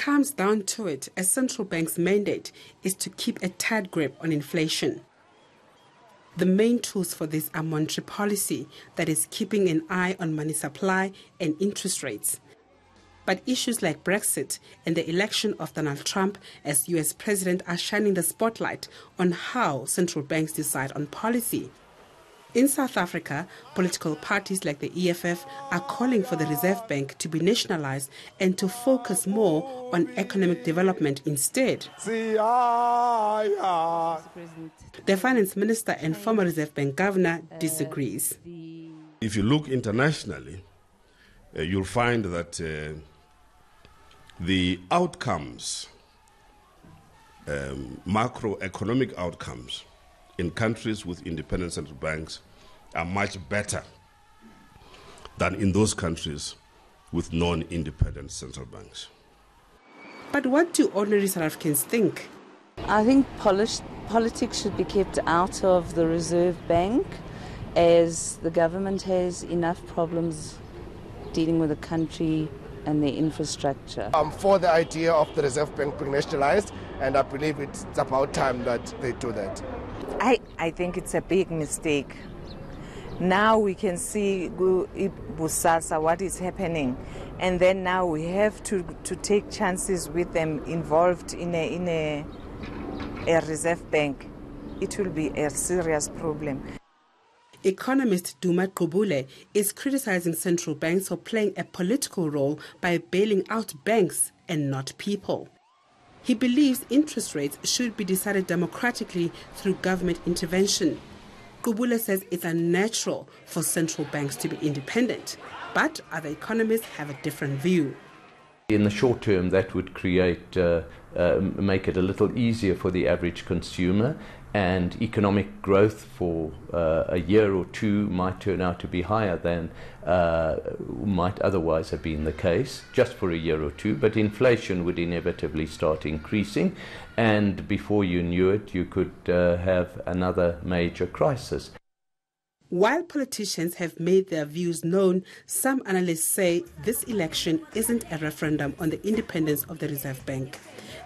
comes down to it, a central bank's mandate is to keep a tight grip on inflation. The main tools for this are monetary policy, that is keeping an eye on money supply and interest rates. But issues like Brexit and the election of Donald Trump as US president are shining the spotlight on how central banks decide on policy. In South Africa, political parties like the EFF are calling for the Reserve Bank to be nationalized and to focus more on economic development instead. The finance minister and former Reserve Bank governor disagrees. If you look internationally, you'll find that the outcomes, macroeconomic outcomes, in countries with independent central banks are much better than in those countries with non-independent central banks. But what do ordinary South Africans think? I think politics should be kept out of the Reserve Bank, as the government has enough problems dealing with the country and their infrastructure. I'm for the idea of the Reserve Bank being nationalized, and I believe it's about time that they do that. I think it's a big mistake. Now we can see Busasa, what is happening, and then now we have to take chances with them involved in a Reserve Bank. It will be a serious problem. Economist Dimakatso is criticizing central banks for playing a political role by bailing out banks and not people. He believes interest rates should be decided democratically through government intervention. Kubule says it's unnatural for central banks to be independent, but other economists have a different view. In the short term, that would make it a little easier for the average consumer, and economic growth for a year or two might turn out to be higher than might otherwise have been the case, just for a year or two. But inflation would inevitably start increasing, and before you knew it, you could have another major crisis. While politicians have made their views known, some analysts say this election isn't a referendum on the independence of the Reserve Bank.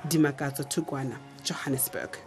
Dimakatso Thugwana, Johannesburg.